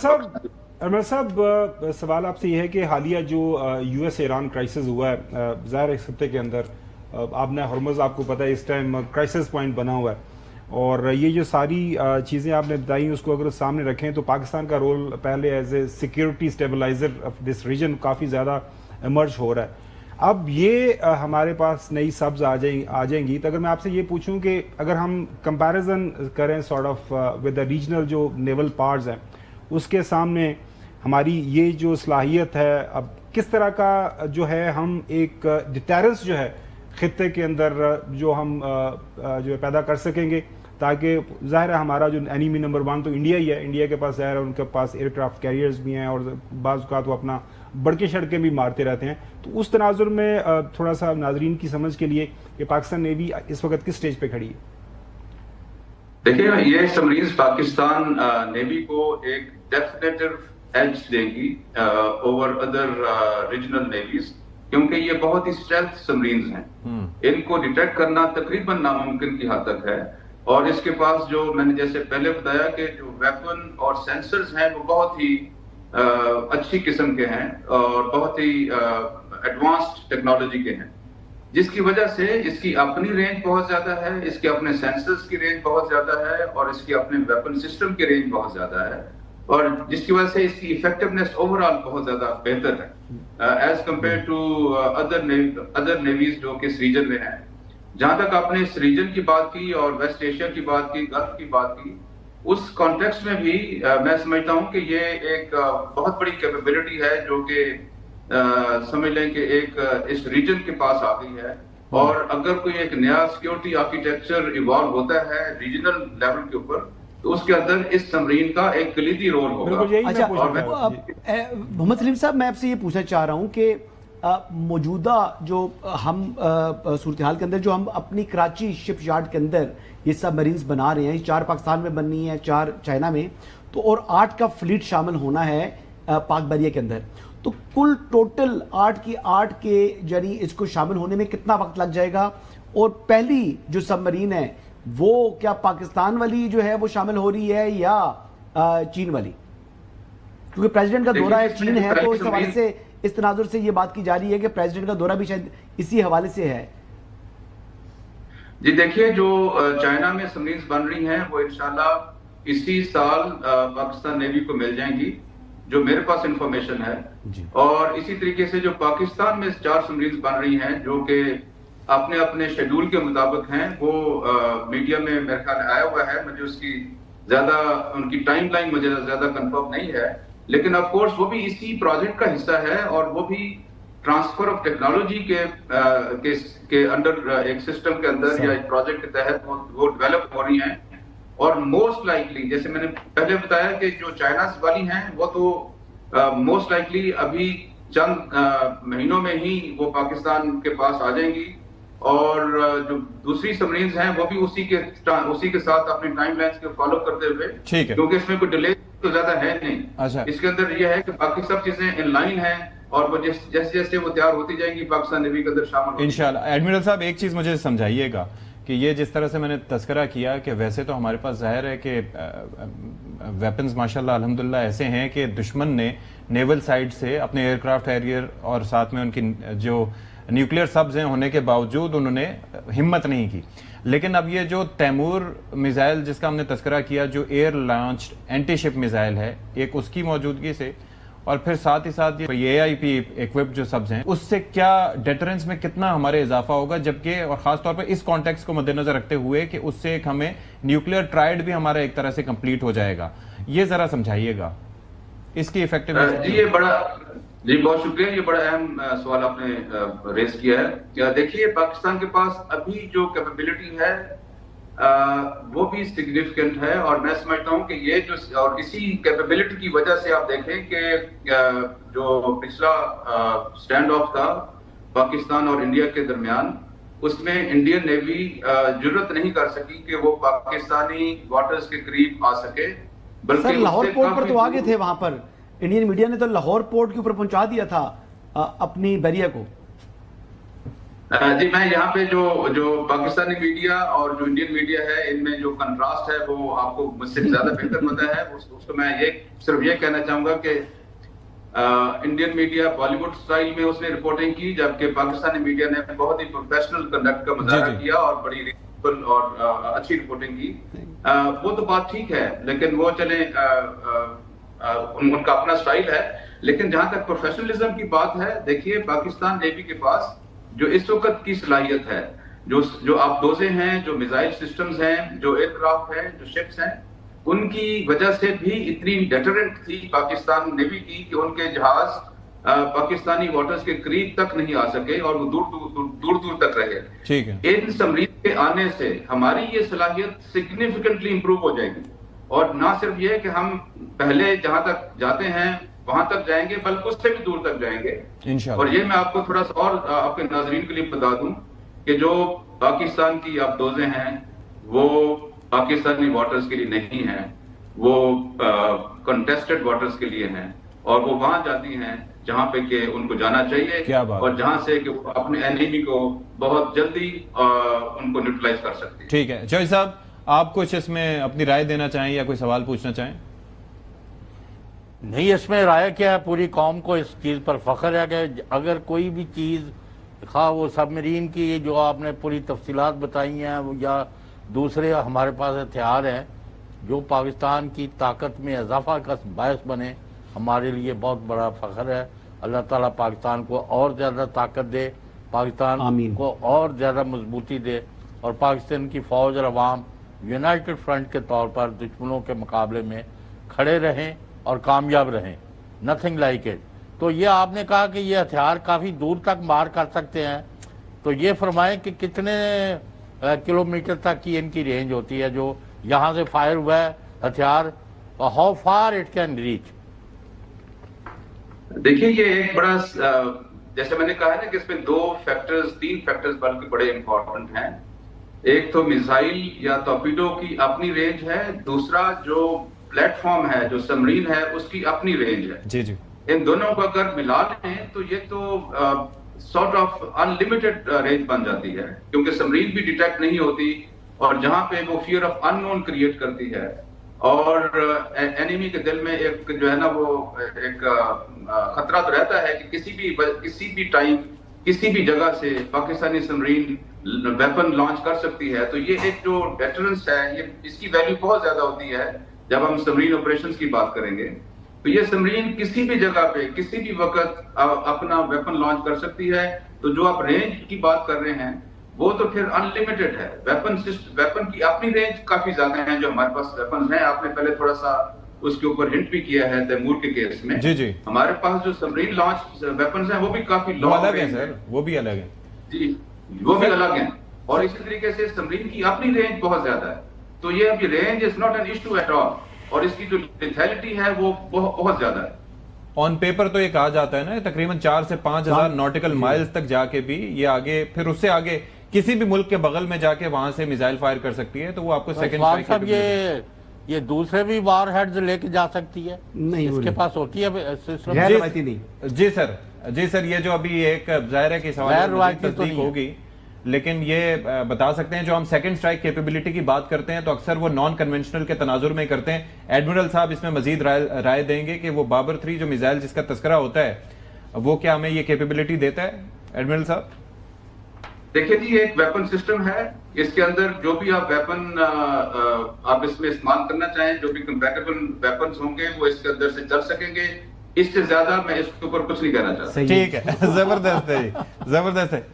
अरमल साहब, सवाल आपसे यह है कि हालिया जो यूएस ईरान क्राइसिस हुआ है, ज़ाहिर एक हफ्ते के अंदर आपने हॉर्मुज़, आपको पता है इस टाइम क्राइसिस पॉइंट बना हुआ है, और ये जो सारी चीज़ें आपने बताई उसको अगर सामने रखें तो पाकिस्तान का रोल पहले as a security stabiliser of this region काफ़ी ज़्यादा इमर्ज हो रहा है। अब ये हमारे पास नई सब्ज आ जाएंगी, तो अगर मैं आपसे ये पूछूं कि अगर हम कंपैरिजन करें sort of with the regional जो नेवल पावर्स हैं, उसके सामने हमारी ये जो सलाहियत है, अब किस तरह का जो है हम एक डिटेरेंस जो है खित्ते के अंदर जो हम जो है पैदा कर सकेंगे, ताकि ज़ाहिर है हमारा जो एनिमी नंबर 1 तो इंडिया ही है, इंडिया के पास ज़ाहिर है उनके पास एयरक्राफ्ट कैरियर्स भी हैं और बाज़ औक़ात वो अपना बड़के शड़के भी मारते रहते हैं। तो उस तनाजुर में थोड़ा सा नाजरीन की समझ के लिए कि पाकिस्तान नेवी इस वक्त किस स्टेज पे खड़ी है? देखिए, ये सबमरीन्स पाकिस्तान नेवी को एक डेफिनेटिव एज देगी ओवर अदर रीजनल नेवीज, क्योंकि ये बहुत ही स्टेल्थ सबमरीन्स हैं। इनको डिटेक्ट करना तकरीबन नामुमकिन की हद तक है, और इसके पास जो मैंने जैसे पहले बताया कि जो वेपन और सेंसर्स हैं वो बहुत ही अच्छी किस्म के हैं और बहुत ही एडवांस्ड टेक्नोलॉजी के हैं, जिसकी वजह से इसकी अपनी रेंज बहुत ज्यादा है, इसके अपने सेंसर्स की रेंज बहुत ज्यादा है, और इसके अपने वेपन सिस्टम की रेंज बहुत ज्यादा है, और जिसकी वजह से इसकी इफेक्टिवनेस ओवरऑल बहुत ज्यादा बेहतर है as compared to other navies जो कि इस रीजन में है। जहां तक आपने इस रीजन की बात की और वेस्ट एशिया की बात की, गल्फ की बात की, उस कॉन्टेक्स्ट में भी मैं समझता हूं कि ये एक बहुत बड़ी कैपेबिलिटी है जो कि समझ लें कि एक इस रीजन के पास आ गई है, और अगर कोई एक नया सिक्योरिटी आर्किटेक्चर इवॉल्व होता है रीजनल लेवल के ऊपर, तो उसके अंदर इस सबमरीन का एक कलीदी रोल होगा। अच्छा, मोहम्मद सलीम साहब, मैं आपसे ये पूछना चाह रहा हूं कि मौजूदा जो हम सूरत हाल के अंदर जो हम अपनी कराची शिप यार्ड के अंदर ये सबमरीन्स बना रहे हैं, 4 पाकिस्तान में बननी है, 4 चाइना में, तो और 8 का फ्लीट शामिल होना है पाक बरिया के अंदर, तो कुल टोटल 8 की 8 के यानी इसको शामिल होने में कितना वक्त लग जाएगा? और पहली जो सबमरीन है वो क्या पाकिस्तान वाली जो है वो शामिल हो रही है या चीन वाली? क्योंकि प्रेसिडेंट का दौरा है चीन है, तो इस हवाले से, इस तनाजुर से ये बात की जा रही है कि प्रेसिडेंट का दौरा भी शायद इसी हवाले से है। जी देखिए, जो चाइना में सबमरीन्स बन रही हैं वो इंशाल्लाह इसी साल पाकिस्तान नेवी को मिल जाएंगी, जो मेरे पास इंफॉर्मेशन है। और इसी तरीके से जो पाकिस्तान में 4 सबमरीन्स बन रही हैं जो कि अपने अपने शेड्यूल के मुताबिक हैं, वो मीडिया में मेरे ख्याल आया हुआ है, मुझे उसकी ज्यादा उनकी टाइमलाइन मुझे ज्यादा कंफर्म नहीं है, लेकिन ऑफ कोर्स वो भी इसी प्रोजेक्ट का हिस्सा है, और वो भी ट्रांसफर ऑफ टेक्नोलॉजी के अंडर एक सिस्टम के अंदर या एक प्रोजेक्ट के तहत वो डेवलप हो रही हैं। और मोस्ट लाइकली, जैसे मैंने पहले बताया कि जो चाइना वाली हैं वो तो मोस्ट लाइकली अभी चंद महीनों में ही वो पाकिस्तान के पास आ जाएंगी, और जो दूसरी सबमरीन्स हैं वो भी उसी के साथ अपनी टाइमलाइंस को फॉलो करते हुए, क्योंकि इसमें कोई डिले तो ज्यादा है नहीं। अच्छा, इसके अंदर ये है कि बाकी सब चीजें इन लाइन हैं, और वो जैसे जैसे वो तैयार होती जाएंगी पाकिस्तान नेवी के अंदर शामिल इंशाल्लाह। एडमिरल साहब, एक चीज मुझे समझाइएगा कि ये जिस तरह से मैंने तस्करा किया कि वैसे तो हमारे पास जाहिर है कि वेपन्स माशाल्लाह अल्हम्दुलिल्लाह ऐसे हैं कि दुश्मन ने नेवल साइड से अपने एयरक्राफ्ट कैरियर और साथ में उनकी जो न्यूक्लियर सब्स हैं होने के बावजूद उन्होंने हिम्मत नहीं की। लेकिन अब ये जो तैमूर मिसाइल जिसका हमने तस्करा किया, जो air launched anti ship missile है, एक उसकी मौजूदगी से और फिर साथ ही साथ ये AIP इक्विप्ड जो सब्स हैं, उससे क्या डेटरेंस में कितना हमारे इजाफा होगा, जबकि और खासतौर पर इस कॉन्टेक्स्ट को मद्देनजर रखते हुए कि उससे एक हमें न्यूक्लियर ट्रायड भी हमारा एक तरह से कंप्लीट हो जाएगा, ये जरा समझाइएगा इसकी इफेक्टिवनेस। जी बहुत शुक्रिया, ये बड़ा अहम सवाल आपने रेस किया है। देखिए, पाकिस्तान के पास अभी जो कैपेबिलिटी है वो भी सिग्निफिकेंट है, और मैं समझता हूं कि ये जो, और इसी कैपेबिलिटी की वजह से आप देखें कि जो पिछला स्टैंड ऑफ था पाकिस्तान और इंडिया के दरमियान, उसमें इंडियन नेवी जरूरत नहीं कर सकी कि वो पाकिस्तानी वाटर्स के करीब आ सके, बल्कि लाहौर पोर्ट पर तो आगे थे। वहां पर इंडियन मीडिया ने तो लाहौर पोर्ट के ऊपर पहुंचा दिया था अपनी बरिया को। जी मैं यहाँ पे जो पाकिस्तानी मीडिया और जो इंडियन मीडिया है इनमें जो कंट्रास्ट है वो आपको मुझसे ज्यादा बेहतर पता है। उसको मैं सिर्फ ये कहना चाहूंगा कि इंडियन मीडिया बॉलीवुड स्टाइल में उसने रिपोर्टिंग की, जबकि पाकिस्तानी मीडिया ने बहुत ही प्रोफेशनल कंडक्ट का मुजाहरा किया और बड़ी रीजनेबल और अच्छी रिपोर्टिंग की। वो तो बात ठीक है, लेकिन वो चले उनका अपना स्टाइल है। लेकिन जहां तक प्रोफेशनलिज्म की बात है, देखिए पाकिस्तान नेवी के पास जो इस वक्त की सलाहियत है, जो आबदोजे हैं, जो मिसाइल सिस्टम्स हैं, जो एयरक्राफ्ट हैं, जो शिप्स हैं, उनकी वजह से भी इतनी डेटरेंट थी पाकिस्तान नेवी की कि उनके जहाज पाकिस्तानी वाटर्स के करीब तक नहीं आ सके और वो दूर दूर तक रहे। ठीक है। इन सबमरीन के आने से हमारी ये सलाहियत सिग्निफिकेंटली इंप्रूव हो जाएगी, और ना सिर्फ ये कि हम पहले जहां तक जाते हैं वहां तक जाएंगे, बल्कि उससे भी दूर तक जाएंगे इंशाअल्लाह। और ये मैं आपको थोड़ा सा और आपके नाजरीन के लिए बता दूं कि जो पाकिस्तान की आबदोजे हैं वो पाकिस्तानी वाटर्स के लिए नहीं हैं, वो कंटेस्टेड वाटर्स के लिए हैं, और वो वहां जाती हैं जहां पे कि उनको जाना चाहिए। क्या बात। और जहां से कि वो अपने एनिमी को बहुत जल्दी उनको न्यूट्रलाइज कर सकते हैं। ठीक है। जॉय साहब, आप कुछ इसमें अपनी राय देना चाहें या कोई सवाल पूछना चाहें? नहीं, इसमें राय क्या है, पूरी कौम को इस चीज़ पर फख्र है कि अगर कोई भी चीज़, खा वो सबमरीन की जो आपने पूरी तफसीलात बताई हैं या दूसरे हमारे पास हथियार हैं जो पाकिस्तान की ताकत में इजाफा का बायस बने, हमारे लिए बहुत बड़ा फख्र है। अल्लाह ताला पाकिस्तान को और ज़्यादा ताकत दे, पाकिस्तान को और ज़्यादा मजबूती दे, और पाकिस्तान की फ़ौज और अवाम यूनाइटेड फ्रंट के तौर पर दुश्मनों के मुकाबले में खड़े रहें और कामयाब रहें। Nothing like it. तो ये आपने कहा कि ये हथियार काफ़ी दूर तक मार कर सकते हैं, तो ये फरमाएं कि कितने किलोमीटर तक की इनकी रेंज होती है जो यहाँ से फायर हुआ है हथियार, how far it can reach? देखिए ये एक बड़ा जैसे मैंने कहा है ना कि इसमें तीन फैक्टर्स बल्कि बड़े इंपॉर्टेंट हैं। एक तो मिसाइल या टॉर्पीडो की अपनी रेंज है, दूसरा जो प्लेटफॉर्म है, जो सबमरीन है, उसकी अपनी रेंज है। जी जी। इन दोनों को अगर मिला लें तो ये तो सॉर्ट ऑफ अनलिमिटेड रेंज बन जाती है, क्योंकि सबमरीन भी डिटेक्ट नहीं होती, और जहां पे वो फियर ऑफ अननोन क्रिएट करती है, और एनिमी के दिल में एक जो है ना वो एक खतरा तो रहता है कि किसी भी टाइम किसी भी जगह से पाकिस्तानी सबमरीन वेपन लॉन्च कर सकती है। तो ये एक जो डेटरेंस है, ये इसकी वैल्यू बहुत ज्यादा होती है जब हम सबमरीन ऑपरेशंस की बात करेंगे। तो ये सबमरीन किसी भी जगह पे किसी भी वक्त अपना वेपन लॉन्च कर सकती है। तो जो आप रेंज की बात कर रहे हैं वो तो फिर अनलिमिटेड है। वेपन की अपनी रेंज काफी ज्यादा है जो हमारे पास वेपन है। आपने पहले थोड़ा सा उसके ऊपर हिंट भी किया है तैमूर के केस में। जी जी। हमारे पास जो सबमरीन लॉन्च वेपन है वो भी काफी अलग है सर, वो भी अलग है जी, वो भी अलग है। और इसी तरीके से सबमरीन की अपनी रेंज बहुत ज्यादा है। तो ये अभी range is not an issue at all, और इसकी जो लेथैलिटी है वो बहुत ज्यादा है। ऑन पेपर तो ये कहा जाता है ना तकरीबन 4 से 5,000 नॉटिकल माइल्स तक जाके भी ये आगे, फिर उससे आगे किसी भी मुल्क के बगल में जाके वहां से मिसाइल फायर कर सकती है। तो वो आपको सेकंड स्ट्राइक ये दूसरे भी वार हेड्स लेके जा सकती है, नहीं इसके पास होती है नहीं। जी सर, जी सर, ये जो अभी एक जाहिर है कि सवाल तस्दीक होगी, लेकिन ये बता सकते हैं जो हम सेकंड स्ट्राइक कैपेबिलिटी की बात करते हैं तो अक्सर वो नॉन कन्वेंशनल के तनाजुर में करते हैं। एडमिरल साहब इसमें मजीद राय देंगे कि वो बाबर 3 जो मिसाइल जिसका तस्करा होता है वो क्या हमें ये कैपेबिलिटी देता है? एडमिरल साहब देखिए जी, एक वेपन सिस्टम है, इसके अंदर जो भी आप वेपन आप इसमें इस्तेमाल करना चाहें, जो भी कंपैटिबल वेपन्स होंगे वो इसके अंदर से चल सकेंगे। इससे ज्यादा मैं इसके ऊपर कुछ नहीं कहना चाहता। ठीक है, जबरदस्त है, जबरदस्त है।